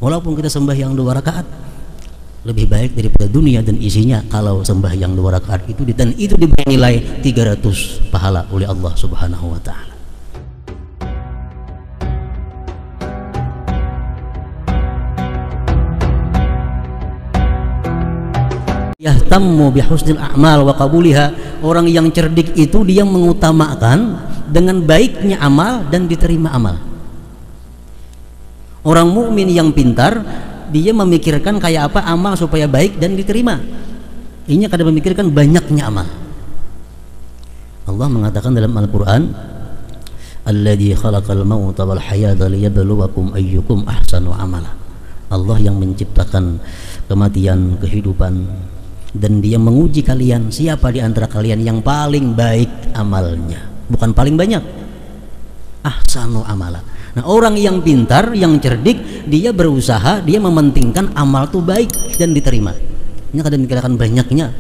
Walaupun kita sembahyang 2 rakaat, lebih baik daripada dunia dan isinya kalau sembahyang 2 rakaat itu, dan itu diberi nilai 300 pahala oleh Allah Subhanahu wa taala. Yahtammu bihusnil a'mal wa qabuliha. Orang yang cerdik itu dia mengutamakan dengan baiknya amal dan diterima amal. Orang mukmin yang pintar, dia memikirkan kayak apa amal supaya baik dan diterima. Ini kadang memikirkan banyaknya amal. Allah mengatakan dalam Al-Quran, alladzi khalaqal mauta wal hayata liyabluwakum ayyukum ahsanu amala. Allah yang menciptakan kematian, kehidupan, dan dia menguji kalian siapa di antara kalian yang paling baik amalnya, bukan paling banyak. Ahsanu amala. Nah, orang yang pintar, yang cerdik, dia berusaha, dia mementingkan amal itu baik dan diterima. Ini kadang memikirkan banyaknya.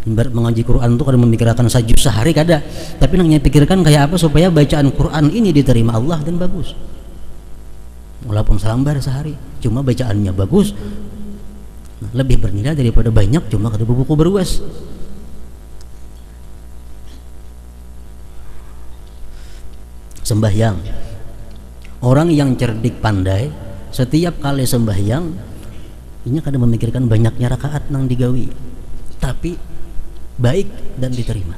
Ibarat mengaji Quran itu kadang memikirkan sajus sehari kada, tapi hanya pikirkan kayak apa supaya bacaan Quran ini diterima Allah dan bagus. Walaupun selembar sehari, cuma bacaannya bagus, lebih bernilai daripada banyak cuma kada buku beruas. Sembahyang. Orang yang cerdik pandai, setiap kali sembahyang ini kadang memikirkan banyaknya rakaat nang digawi, tapi baik dan diterima.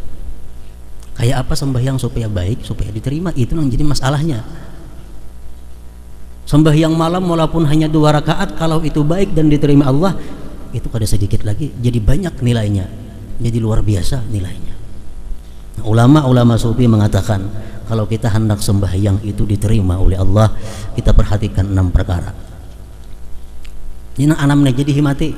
Kayak apa sembahyang supaya baik, supaya diterima, itu yang jadi masalahnya. Sembahyang malam walaupun hanya 2 rakaat, kalau itu baik dan diterima Allah, itu kada sedikit lagi, jadi banyak nilainya, jadi luar biasa nilainya. Ulama-ulama sufi mengatakan, kalau kita hendak sembahyang itu diterima oleh Allah, kita perhatikan 6 perkara. Ini anamnya jadi himati.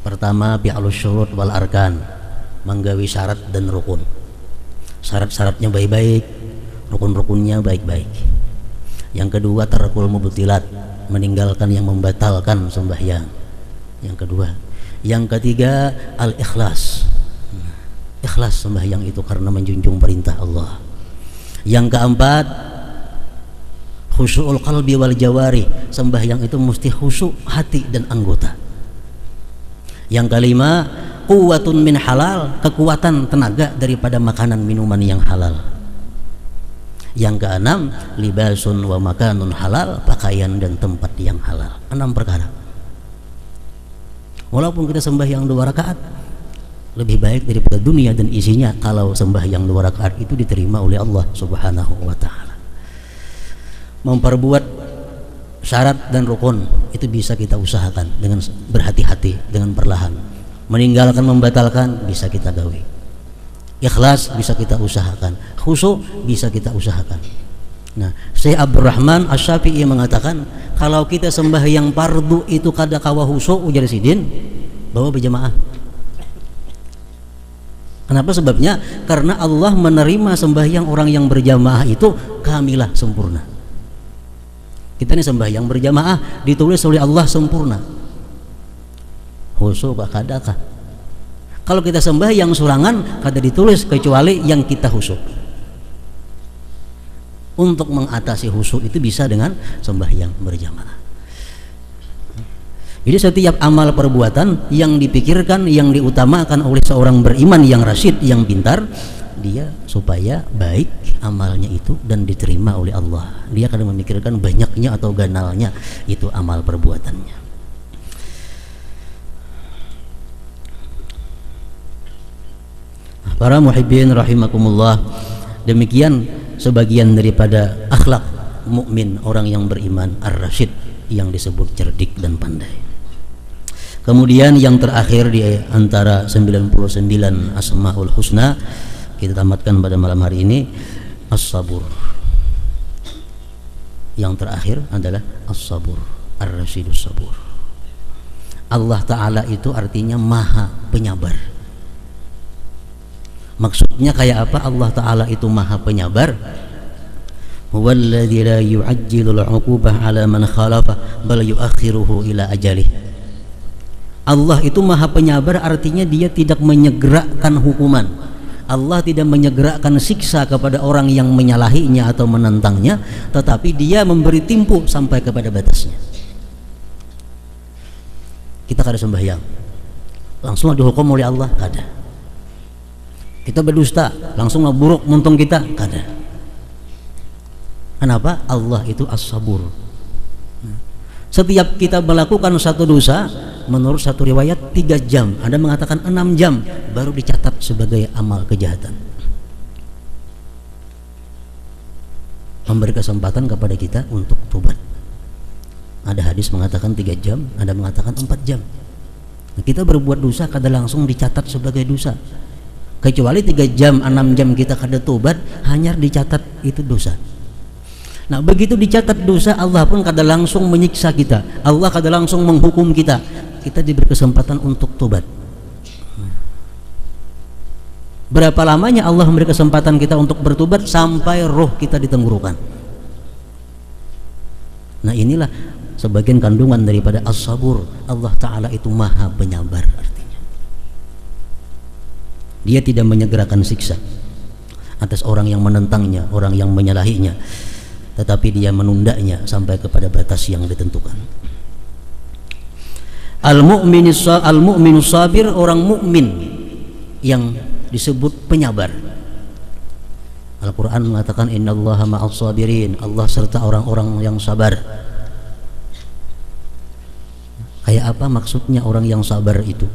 Pertama, bi'alus syurut wal arkan, menggawi syarat dan rukun. Syarat-syaratnya baik-baik, rukun-rukunnya baik-baik. Yang kedua, tarkul mubtilat, meninggalkan yang membatalkan sembahyang. Yang kedua. Yang ketiga, al-ikhlas, ikhlas sembahyang itu karena menjunjung perintah Allah. Yang keempat, khusyu'ul qalbi wal jawari, sembahyang itu mesti khusyuk hati dan anggota. Yang kelima, quwwatun min halal, kekuatan tenaga daripada makanan minuman yang halal. Yang keenam, libasun wa makanun halal, pakaian dan tempat yang halal. 6 perkara. Walaupun kita sembahyang 2 rakaat, lebih baik daripada dunia dan isinya kalau sembahyang 2 rakaat itu diterima oleh Allah Subhanahu wa taala. Memperbuat syarat dan rukun itu bisa kita usahakan dengan berhati-hati, dengan perlahan. Meninggalkan membatalkan bisa kita gawe. Ikhlas bisa kita usahakan, khusyuk bisa kita usahakan. Nah, Syekh Abdurrahman Asy-Syafi'i mengatakan, kalau kita sembahyang fardu itu kada kawa khusyuk, ujar sidin, bawa berjamaah. Kenapa sebabnya? Karena Allah menerima sembahyang orang yang berjamaah itu kamilah, sempurna. Kita ini sembahyang berjamaah ditulis oleh Allah sempurna. Khusyuk kadakah? Kalau kita sembahyang surangan kada ditulis kecuali yang kita khusyuk. Untuk mengatasi khusyuk itu bisa dengan sembahyang berjamaah. Jadi setiap amal perbuatan yang dipikirkan, yang diutamakan oleh seorang beriman yang rasyid, yang pintar, dia supaya baik amalnya itu dan diterima oleh Allah. Dia akan memikirkan banyaknya atau ganalnya itu amal perbuatannya. Para muhibbin rahimakumullah, demikian sebagian daripada akhlak mukmin orang yang beriman ar-rasyid yang disebut cerdik dan pandai. Kemudian yang terakhir di antara 99 asmaul husna kita tamatkan pada malam hari ini, as-sabur. Yang terakhir adalah as-sabur, ar-rasyidus sabur. Allah Ta'ala itu artinya maha penyabar. Maksudnya kayak apa Allah Ta'ala itu maha penyabar? Huwallazi la yu'ajjilul 'uqubah 'ala man khalafa bal yu'akhiruhu ila ajalih. Allah itu maha penyabar, artinya dia tidak menyegerakan hukuman Allah tidak menyegerakan siksa kepada orang yang menyalahinya atau menentangnya, tetapi dia memberi timpu sampai kepada batasnya. Kita kada sembahyang langsung dihukum oleh Allah, kada. Kita berdusta langsung buruk muntung kita, kada. Kenapa? Allah itu as-sabur. Setiap kita melakukan satu dosa, menurut satu riwayat 3 jam, ada mengatakan 6 jam baru dicatat sebagai amal kejahatan. Memberi kesempatan kepada kita untuk tobat. Ada hadis mengatakan 3 jam, ada mengatakan 4 jam. Nah, kita berbuat dosa kada langsung dicatat sebagai dosa. Kecuali 3 jam, 6 jam kita kada tobat, hanya dicatat itu dosa. Nah, begitu dicatat dosa, Allah pun kada langsung menyiksa kita, Allah kada langsung menghukum kita. Kita diberi kesempatan untuk tobat. Berapa lamanya Allah memberi kesempatan kita untuk bertobat? Sampai roh kita di tenggorokan. Nah, inilah sebagian kandungan daripada as-sabur. Allah Ta'ala itu maha penyabar, artinya dia tidak menyegerakan siksa atas orang yang menentangnya, orang yang menyalahinya, tetapi dia menundanya sampai kepada batas yang ditentukan. Al-mu'minu sabir, orang mukmin yang disebut penyabar. Al-Quran mengatakan innallaha ma'as sabirin, Allah serta orang-orang yang sabar. Kayak apa maksudnya orang yang sabar itu?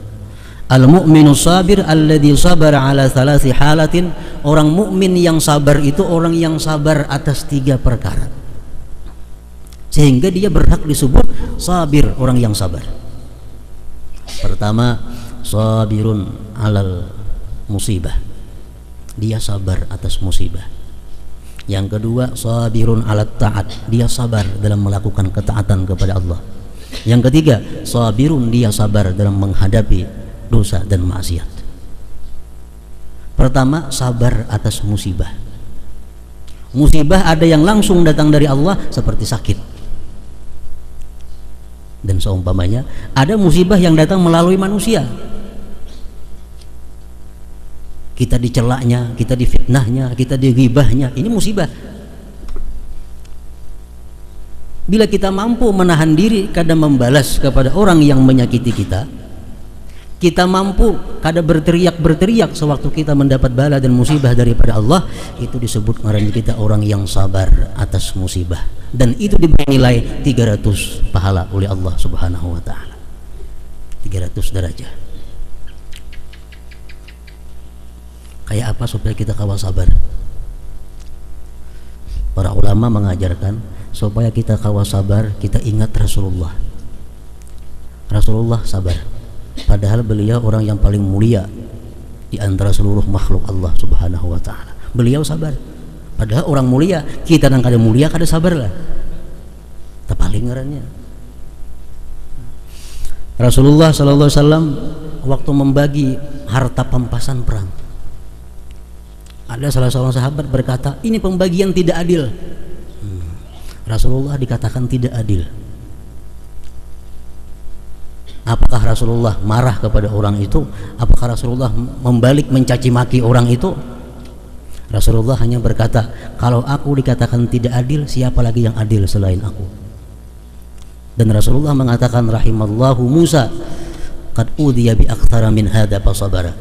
Al-mu'minu sabir alladhi sabara ala thalathi halatin. Orang mukmin yang sabar itu orang yang sabar atas 3 perkara, sehingga dia berhak disebut sabir, orang yang sabar. Pertama, sabirun alal musibah, dia sabar atas musibah. Yang kedua, sabirun alat taat, dia sabar dalam melakukan ketaatan kepada Allah. Yang ketiga, sabirun, dia sabar dalam menghadapi dosa dan maksiat. Pertama, sabar atas musibah. Musibah ada yang langsung datang dari Allah seperti sakit dan seumpamanya, ada musibah yang datang melalui manusia. Kita dicelaknya, kita difitnahnya, kita dighibahnya, ini musibah. Bila kita mampu menahan diri kada membalas kepada orang yang menyakiti kita, kita mampu kada berteriak sewaktu kita mendapat bala dan musibah daripada Allah, itu disebut ngaran kita orang yang sabar atas musibah, dan itu diberi nilai 300 pahala oleh Allah Subhanahu wa taala. 300 derajat. Kayak apa supaya kita kawal sabar? Para ulama mengajarkan supaya kita kawal sabar, kita ingat Rasulullah. Rasulullah sabar, padahal beliau orang yang paling mulia di antara seluruh makhluk Allah Subhanahu wa taala. Beliau sabar, padahal orang mulia. Kita nang kada mulia kada sabar lah, tepaling ngarannya. Rasulullah sallallahu alaihi wasallam waktu membagi harta pampasan perang, ada salah seorang sahabat berkata, ini pembagian tidak adil. Rasulullah dikatakan tidak adil. Apakah Rasulullah marah kepada orang itu? Apakah Rasulullah membalik mencaci maki orang itu? Rasulullah hanya berkata, kalau aku dikatakan tidak adil, siapa lagi yang adil selain aku? Dan Rasulullah mengatakan, rahimallahu Musa qad udhiya bi aktsara min hadza fasabara.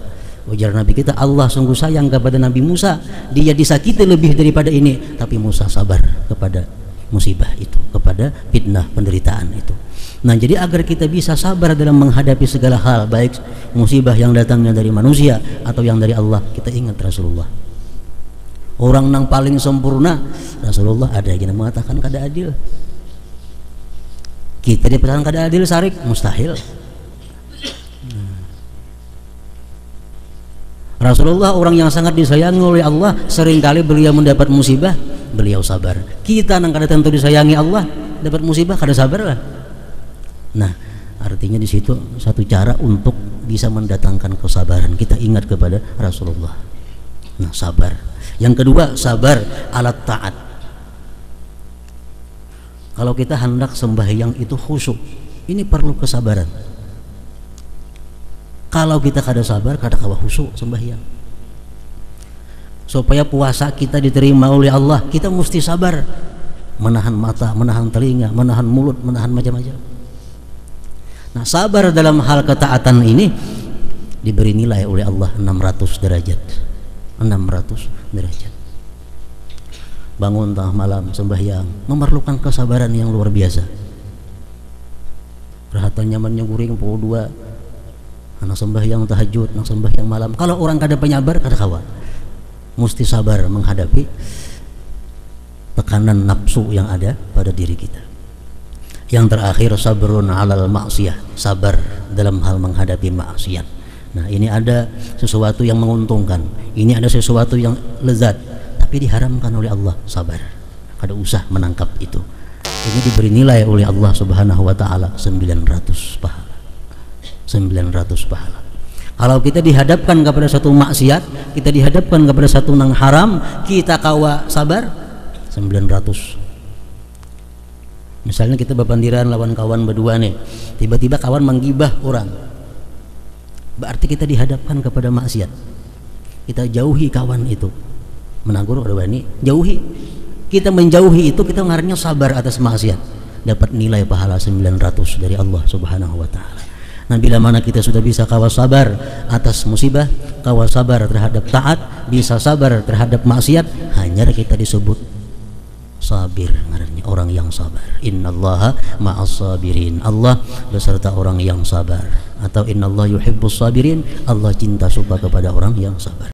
Ujar Nabi kita, Allah sungguh sayang kepada Nabi Musa, dia disakiti lebih daripada ini, tapi Musa sabar kepada musibah itu, kepada fitnah penderitaan itu. Nah, jadi agar kita bisa sabar dalam menghadapi segala hal, baik musibah yang datangnya dari manusia atau yang dari Allah, kita ingat Rasulullah. Orang yang paling sempurna, Rasulullah ada yang mengatakan kada adil. Kita dikatakan kada adil, sarik, mustahil. Rasulullah orang yang sangat disayangi oleh Allah, seringkali beliau mendapat musibah, beliau sabar. Kita nang kada tentu disayangi Allah, dapat musibah kada sabar lah. Nah, artinya di situ satu cara untuk bisa mendatangkan kesabaran, kita ingat kepada Rasulullah. Nah, sabar. Yang kedua, sabar alat taat. Kalau kita hendak sembahyang itu khusyuk, ini perlu kesabaran. Kalau kita kada sabar, kada kawa khusyuk sembahyang. supaya puasa kita diterima oleh Allah, kita mesti sabar, menahan mata, menahan telinga, menahan mulut, menahan macam-macam. Nah, sabar dalam hal ketaatan ini diberi nilai oleh Allah 600 derajat. 600 derajat. Bangun tengah malam sembahyang memerlukan kesabaran yang luar biasa. Perhatian nyamannya guring pukul 2, anak sembahyang tahajud, anak sembahyang malam. Kalau orang kada penyabar, kada kawa, mesti sabar menghadapi tekanan nafsu yang ada pada diri kita. Yang terakhir, sabrun alal maksiyah, sabar dalam hal menghadapi maksiat. Nah, ini ada sesuatu yang menguntungkan, ini ada sesuatu yang lezat, tapi diharamkan oleh Allah, sabar. Kada usah menangkap itu. Ini diberi nilai oleh Allah Subhanahu wa taala 900 pahala. 900 pahala. Kalau kita dihadapkan kepada satu maksiat, kita dihadapkan kepada satu yang haram, kita kawa sabar 900. Misalnya kita bepandiran lawan kawan berdua nih, tiba-tiba kawan menggibah orang, berarti kita dihadapkan kepada maksiat. Kita jauhi kawan itu, menegur ada wani, jauhi. Kita menjauhi itu, kita ngarannya sabar atas maksiat, dapat nilai pahala 900 dari Allah Subhanahu wa taala. Nah, bila mana kita sudah bisa kawa sabar atas musibah, kawa sabar terhadap taat, bisa sabar terhadap maksiat, hanya kita disebut sabir, ngarannya orang yang sabar. Innallaha ma'as sabirin, Allah beserta orang yang sabar. Atau innallaha yuhibbus sabirin, Allah cinta suka kepada orang yang sabar.